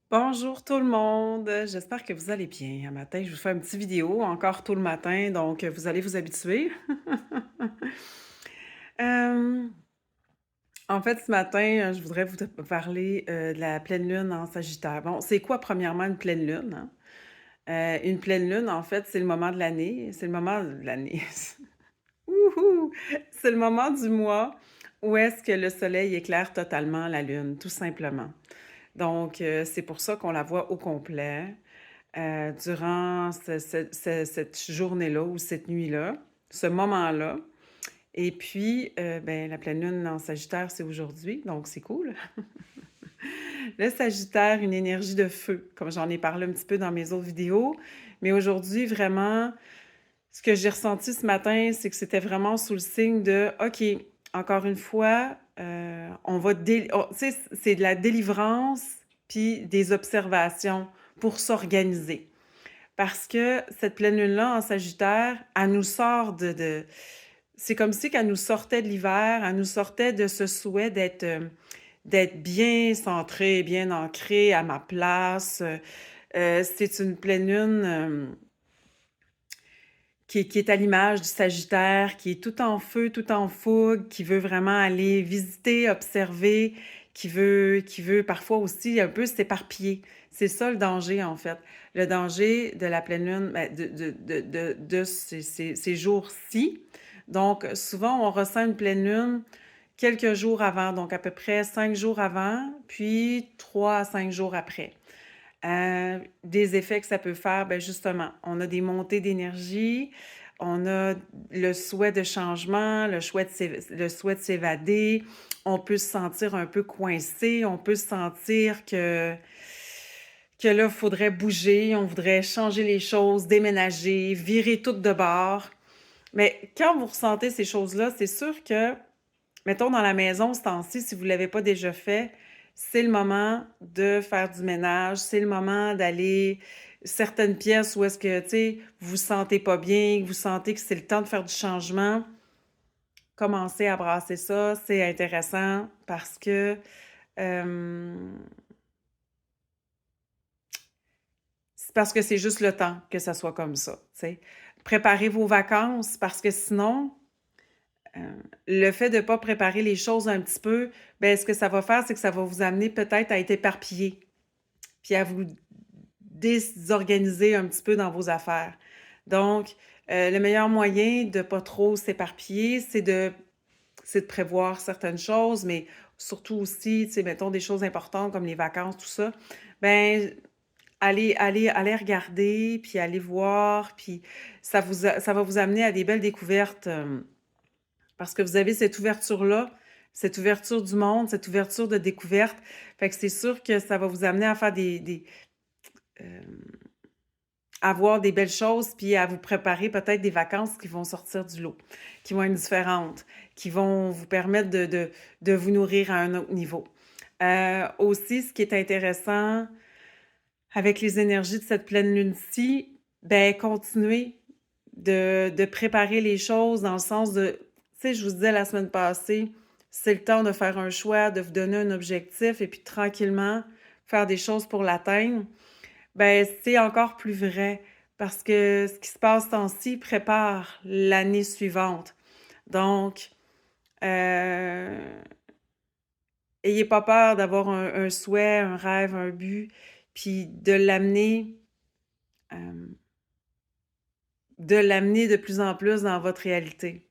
Bonjour tout le monde, j'espère que vous allez bien. Un matin, je vous fais une petite vidéo, encore tôt le matin, donc vous allez vous habituer. Hem, En fait, ce matin, je voudrais vous parler, de la pleine lune en Sagittaire. Bon, c'est quoi premièrement une pleine lune, hein? Une pleine lune, en fait, c'est le moment de l'année, c'est le moment de l'année. Wouhou! C'est le moment du mois où est-ce que le soleil éclaire totalement la lune, tout simplement. Donc c'est pour ça qu'on la voit au complet. Durant cette journée-là ou cette nuit-là, ce moment-là. Et puis, ben, la pleine lune en Sagittaire, c'est aujourd'hui, donc c'est cool. Le Sagittaire, une énergie de feu, comme j'en ai parlé un petit peu dans mes autres vidéos. Mais aujourd'hui, vraiment, ce que j'ai ressenti ce matin, c'est que c'était vraiment sous le signe de OK, encore une fois, on va tu sais, c'est de la délivrance puis des observations pour s'organiser. Parce que cette pleine lune-là en Sagittaire, elle nous sort c'est comme si qu'elle nous sortait de l'hiver, elle nous sortait de ce souhait d'être bien centrée, bien ancrée à ma place. C'est une pleine lune, qui est à l'image du Sagittaire, qui est tout en feu, tout en fougue, qui veut vraiment aller visiter, observer, qui veut parfois aussi un peu s'éparpiller. C'est ça le danger, en fait. Le danger de la pleine lune, ben, de ces jours-ci. Donc, souvent, on ressent une pleine lune quelques jours avant, donc à peu près 5 jours avant, puis 3 à 5 jours après. Des effets que ça peut faire, ben justement, on a des montées d'énergie, on a le souhait de changement, le souhait de s'évader, on peut se sentir un peu coincé, on peut se sentir que là, il faudrait bouger, on voudrait changer les choses, déménager, virer tout de bord. Mais quand vous ressentez ces choses-là, c'est sûr que mettons dans la maison ce temps-ci, si vous ne l'avez pas déjà fait, c'est le moment de faire du ménage, c'est le moment d'aller certaines pièces où est-ce que, tu sais, vous vous sentez pas bien, que vous sentez que c'est le temps de faire du changement, commencez à brasser ça, c'est intéressant parce que, hem, c'est parce que c'est juste le temps que ça soit comme ça, tu sais. Préparez vos vacances parce que sinon, le fait de ne pas préparer les choses un petit peu, ben ce que ça va faire, c'est que ça va vous amener peut-être à être éparpillé, puis à vous désorganiser un petit peu dans vos affaires. Donc, le meilleur moyen de pas trop s'éparpiller, c'est de prévoir certaines choses, mais surtout aussi, tu sais, mettons des choses importantes comme les vacances, tout ça, ben allez regarder, puis allez voir, puis ça va vous amener à des belles découvertes, parce que vous avez cette ouverture-là, cette ouverture du monde, cette ouverture de découverte. Fait que c'est sûr que ça va vous amener à faire hem, à voir des belles choses, puis à vous préparer peut-être des vacances qui vont sortir du lot, qui vont être différentes, qui vont vous permettre de vous nourrir à un autre niveau. Aussi, ce qui est intéressant avec les énergies de cette pleine lune-ci, ben continuez de préparer les choses dans le sens de tu sais, je vous disais la semaine passée, c'est le temps de faire un choix, de vous donner un objectif et puis tranquillement faire des choses pour l'atteindre. Ben, c'est encore plus vrai parce que ce qui se passe ce temps-ci prépare l'année suivante. Donc, heu, ayez pas peur d'avoir un souhait, un rêve, un but, puis hem, de l'amener de plus en plus dans votre réalité.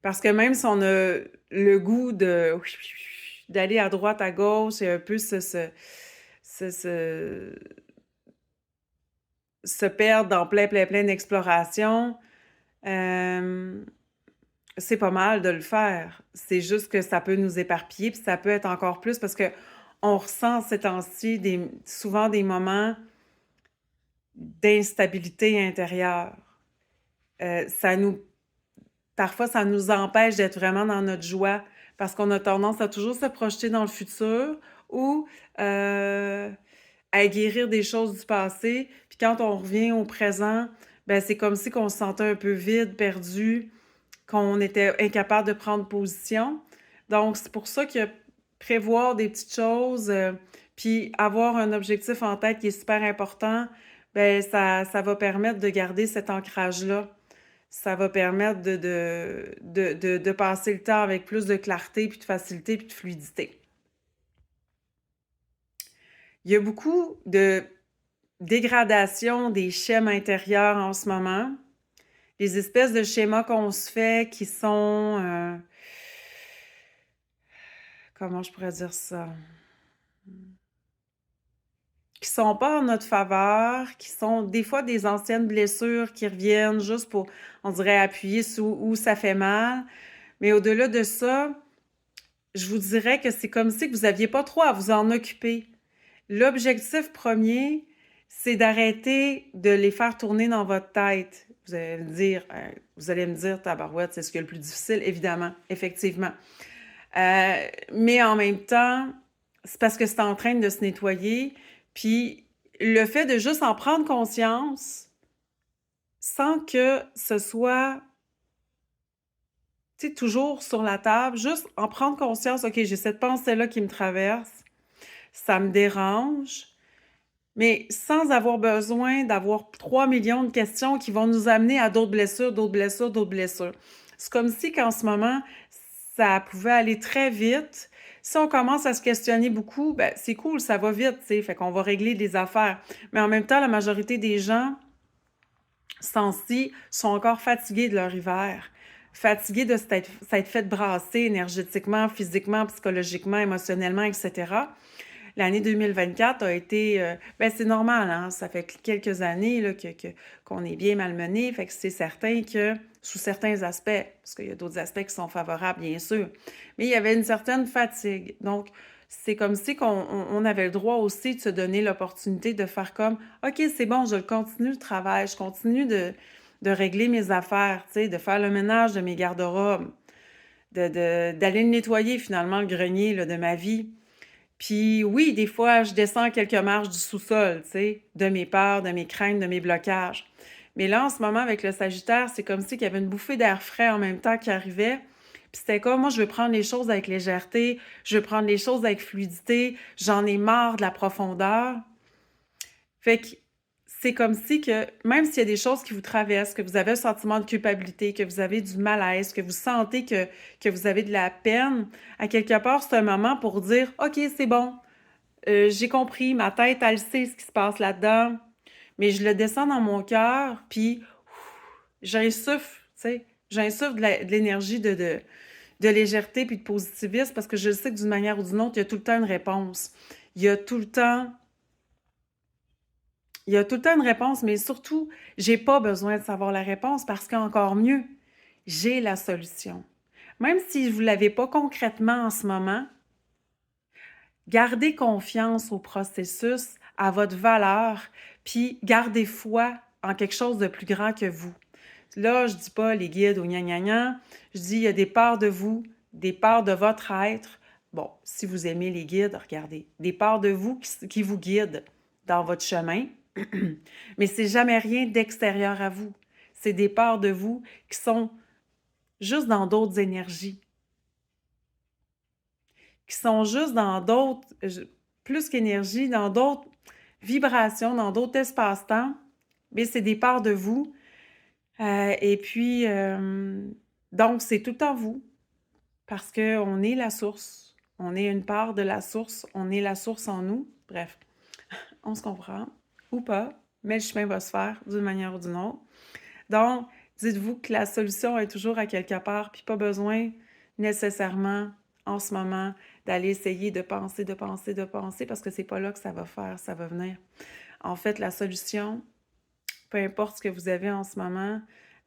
Parce que même si on a le goût d'aller à droite, à gauche et un peu ce se se perdre dans plein, plein, plein d'explorations, hem, c'est pas mal de le faire. C'est juste que ça peut nous éparpiller, puis ça peut être encore plus parce qu'on ressent ces temps-ci souvent des moments d'instabilité intérieure. Ça nous Parfois, ça nous empêche d'être vraiment dans notre joie parce qu'on a tendance à toujours se projeter dans le futur ou, à guérir des choses du passé. Puis quand on revient au présent, ben, c'est comme si qu'on se sentait un peu vide, perdu, qu'on était incapable de prendre position. Donc c'est pour ça que prévoir des petites choses, Puis avoir un objectif en tête qui est super important, ben ça va permettre de garder cet ancrage-là. Ça va permettre de passer le temps avec plus de clarté, puis de facilité, puis de fluidité. Il y a beaucoup de dégradation des schèmes intérieurs en ce moment. Les espèces de schémas qu'on se fait qui sont... comment je pourrais dire ça? Qui sont pas en notre faveur, qui sont des fois des anciennes blessures qui reviennent juste pour, on dirait, appuyer sur où ça fait mal. Mais au-delà de ça, je vous dirais que c'est comme si que vous n'aviez pas trop à vous en occuper. L'objectif premier, c'est d'arrêter de les faire tourner dans votre tête. Vous allez me dire, tabarouette, c'est ce qui est le plus difficile, évidemment, effectivement. Mais en même temps, c'est parce que c'est en train de se nettoyer. Puis le fait de juste en prendre conscience sans que ce soit, tu sais, toujours sur la table, juste en prendre conscience, OK, j'ai cette pensée-là qui me traverse, ça me dérange, mais sans avoir besoin d'avoir 3 millions de questions qui vont nous amener à d'autres blessures, d'autres blessures, d'autres blessures. C'est comme si qu'en ce moment, ça pouvait aller très vite. Si on commence à se questionner beaucoup, ben c'est cool, ça va vite, tu sais, fait qu'on va régler des affaires. Mais en même temps, la majorité des gens, ce temps-ci, sont encore fatigués de leur hiver, fatigués de s'être fait brasser énergétiquement, physiquement, psychologiquement, émotionnellement, etc. L'année 2024 a été... ben c'est normal, hein? Ça fait quelques années là, qu'on est bien malmené, fait que c'est certain que, sous certains aspects, parce qu'il y a d'autres aspects qui sont favorables, bien sûr, mais il y avait une certaine fatigue. Donc, c'est comme si on avait le droit aussi de se donner l'opportunité de faire comme, OK, c'est bon, je continue le travail, je continue de régler mes affaires, tu sais, de faire le ménage de mes garde-robes, d'aller nettoyer finalement le grenier là, de ma vie. Puis oui, des fois, je descends quelques marches du sous-sol, tu sais, de mes peurs, de mes craintes, de mes blocages. Mais là, en ce moment, avec le Sagittaire, c'est comme si qu'il y avait une bouffée d'air frais en même temps qui arrivait. Puis c'était comme, moi, je veux prendre les choses avec légèreté, je veux prendre les choses avec fluidité, j'en ai marre de la profondeur. Fait que c'est comme si que, même s'il y a des choses qui vous traversent, que vous avez un sentiment de culpabilité, que vous avez du malaise, que vous sentez que vous avez de la peine, à quelque part, c'est un moment pour dire, OK, c'est bon, j'ai compris, ma tête, elle sait ce qui se passe là-dedans, mais je le descends dans mon cœur, puis j'insuffle, tu sais, j'insuffle de l'énergie de légèreté puis de positivisme parce que je sais que d'une manière ou d'une autre, il y a tout le temps une réponse. Il y a tout le temps, il y a tout le temps une réponse, mais surtout, j'ai pas besoin de savoir la réponse parce qu'encore mieux, j'ai la solution. Même si vous ne l'avez pas concrètement en ce moment, gardez confiance au processus, à votre valeur, puis gardez foi en quelque chose de plus grand que vous. Là, je dis pas les guides ou gna gna gna, je dis il y a des parts de vous, des parts de votre être. Bon, si vous aimez les guides, regardez, des parts de vous qui vous guident dans votre chemin, mais c'est jamais rien d'extérieur à vous. C'est des parts de vous qui sont juste dans d'autres énergies, qui sont juste dans d'autres, plus qu'énergie, dans d'autres vibrations, dans d'autres espaces-temps, mais c'est des parts de vous. Et puis, donc, c'est tout en vous, parce qu'on est la source. On est une part de la source. On est la source en nous. Bref, on se comprend, ou pas, mais le chemin va se faire d'une manière ou d'une autre. Donc, dites-vous que la solution est toujours à quelque part, puis pas besoin nécessairement, en ce moment, d'aller essayer de penser, de penser, de penser, parce que c'est pas là que ça va faire, ça va venir. En fait, la solution, peu importe ce que vous avez en ce moment,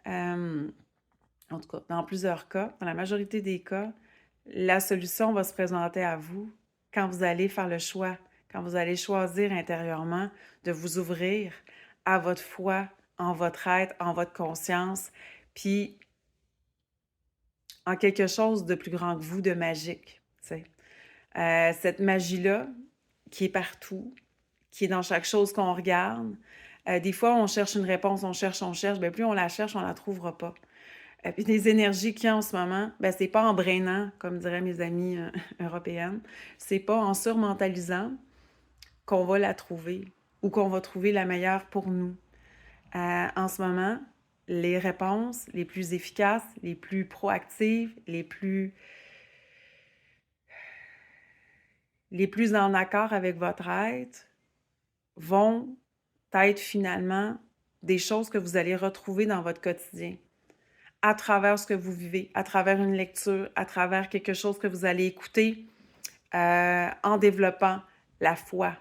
en tout cas, dans plusieurs cas, dans la majorité des cas, la solution va se présenter à vous quand vous allez faire le choix, quand vous allez choisir intérieurement de vous ouvrir à votre foi, en votre être, en votre conscience, puis en quelque chose de plus grand que vous, de magique, tu sais. Cette magie-là, qui est partout, qui est dans chaque chose qu'on regarde, des fois, on cherche une réponse, on cherche, bien plus on la cherche, on la trouvera pas. Puis les énergies qu'il y a en ce moment, ben c'est pas en brainant, comme diraient mes amies européennes, c'est pas en surmentalisant, qu'on va la trouver ou qu'on va trouver la meilleure pour nous. En ce moment, les réponses les plus efficaces, les plus proactives, les plus en accord avec votre être vont être finalement des choses que vous allez retrouver dans votre quotidien, à travers ce que vous vivez, à travers une lecture, à travers quelque chose que vous allez écouter, en développant la foi,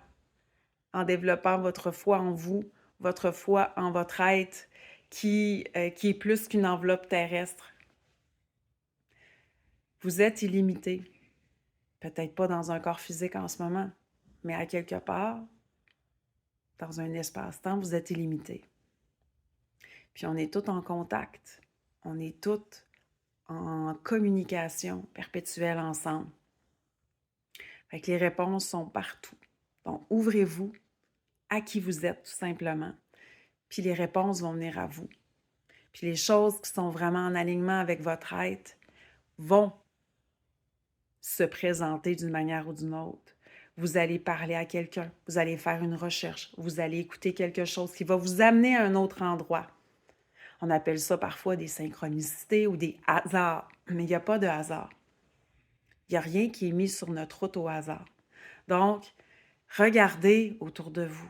en développant votre foi en vous, votre foi en votre être, qui est plus qu'une enveloppe terrestre. Vous êtes illimité. Peut-être pas dans un corps physique en ce moment, mais à quelque part, dans un espace-temps, vous êtes illimité. Puis on est tous en contact. On est tous en communication perpétuelle ensemble. Fait que les réponses sont partout. Donc, ouvrez-vous à qui vous êtes, tout simplement. Puis les réponses vont venir à vous. Puis les choses qui sont vraiment en alignement avec votre être vont se présenter d'une manière ou d'une autre. Vous allez parler à quelqu'un, vous allez faire une recherche, vous allez écouter quelque chose qui va vous amener à un autre endroit. On appelle ça parfois des synchronicités ou des hasards, mais il n'y a pas de hasard. Il n'y a rien qui est mis sur notre route au hasard. Donc, regardez autour de vous,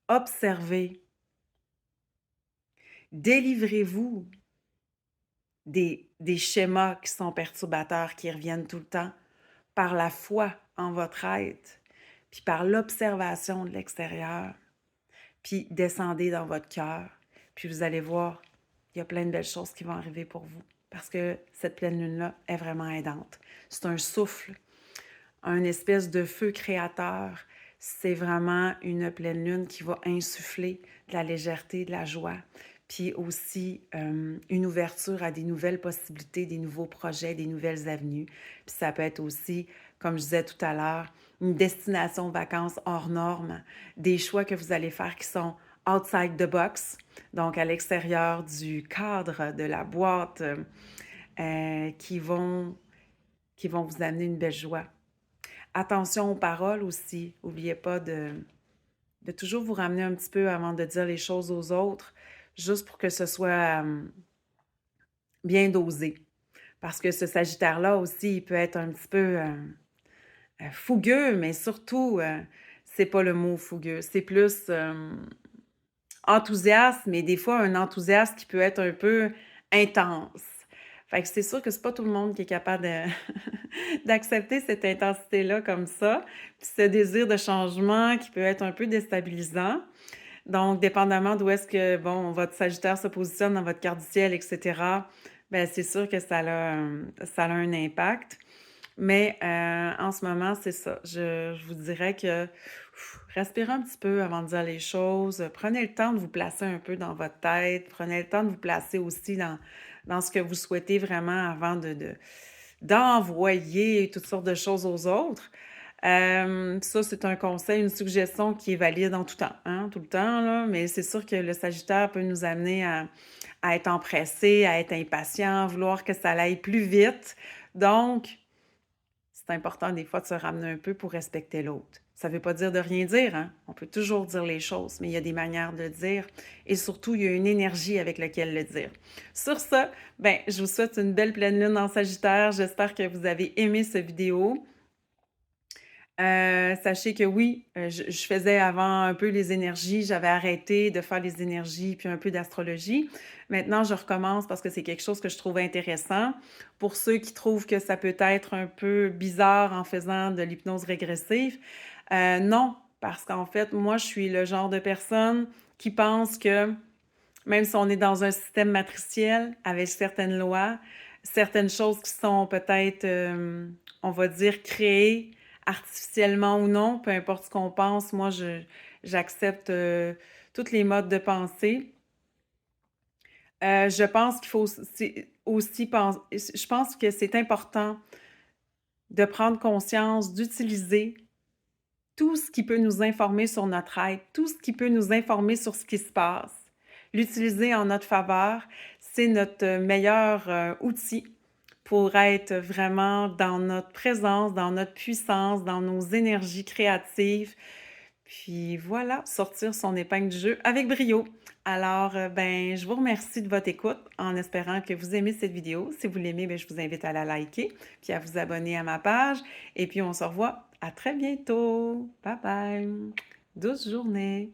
observez, délivrez-vous des schémas qui sont perturbateurs, qui reviennent tout le temps, par la foi en votre être, puis par l'observation de l'extérieur, puis descendez dans votre cœur, puis vous allez voir, il y a plein de belles choses qui vont arriver pour vous, parce que cette pleine lune-là est vraiment aidante. C'est un souffle, un espèce de feu créateur. C'est vraiment une pleine lune qui va insuffler de la légèreté, de la joie, puis aussi une ouverture à des nouvelles possibilités, des nouveaux projets, des nouvelles avenues. Puis ça peut être aussi, comme je disais tout à l'heure, une destination de vacances hors norme, des choix que vous allez faire qui sont outside the box, donc à l'extérieur du cadre de la boîte, qui vont vous amener une belle joie. Attention aux paroles aussi. N'oubliez pas de toujours vous ramener un petit peu avant de dire les choses aux autres, juste pour que ce soit bien dosé. Parce que ce Sagittaire-là aussi, il peut être un petit peu fougueux, mais surtout, c'est pas le mot fougueux, c'est plus enthousiaste, mais des fois un enthousiasme qui peut être un peu intense. Fait que c'est sûr que c'est pas tout le monde qui est capable d'accepter cette intensité-là comme ça, puis ce désir de changement qui peut être un peu déstabilisant. Donc, dépendamment d'où est-ce que, bon, votre Sagittaire se positionne dans votre carte du ciel, etc., bien, c'est sûr que ça a un impact. Mais en ce moment, c'est ça. Je vous dirais que respirez un petit peu avant de dire les choses. Prenez le temps de vous placer un peu dans votre tête. Prenez le temps de vous placer aussi dans ce que vous souhaitez vraiment avant d'envoyer toutes sortes de choses aux autres. Ça, c'est un conseil, une suggestion qui est valide en tout temps, hein, tout le temps, là, mais c'est sûr que le Sagittaire peut nous amener à être empressé, à être impatient, à vouloir que ça aille plus vite. Donc, c'est important des fois de se ramener un peu pour respecter l'autre. Ça ne veut pas dire de rien dire, hein? On peut toujours dire les choses, mais il y a des manières de le dire et surtout, il y a une énergie avec laquelle le dire. Sur ça, ben, je vous souhaite une belle pleine lune en Sagittaire. J'espère que vous avez aimé cette vidéo. Sachez que oui, je faisais avant un peu les énergies, j'avais arrêté de faire les énergies puis un peu d'astrologie. Maintenant, je recommence parce que c'est quelque chose que je trouve intéressant. Pour ceux qui trouvent que ça peut être un peu bizarre en faisant de l'hypnose régressive, non, parce qu'en fait, moi, je suis le genre de personne qui pense que même si on est dans un système matriciel avec certaines lois, certaines choses qui sont peut-être, on va dire, créées artificiellement ou non, peu importe ce qu'on pense, moi, j'accepte tous les modes de pensée. Je pense qu'il faut aussi penser, je pense que c'est important de prendre conscience, d'utiliser tout ce qui peut nous informer sur notre être, tout ce qui peut nous informer sur ce qui se passe. L'utiliser en notre faveur, c'est notre meilleur outil pour être vraiment dans notre présence, dans notre puissance, dans nos énergies créatives, Puis voilà, sortir son épingle du jeu avec brio. Alors, ben, je vous remercie de votre écoute en espérant que vous aimez cette vidéo. Si vous l'aimez, ben, je vous invite à la liker, puis à vous abonner à ma page. Et puis, on se revoit à très bientôt. Bye bye. Douce journée.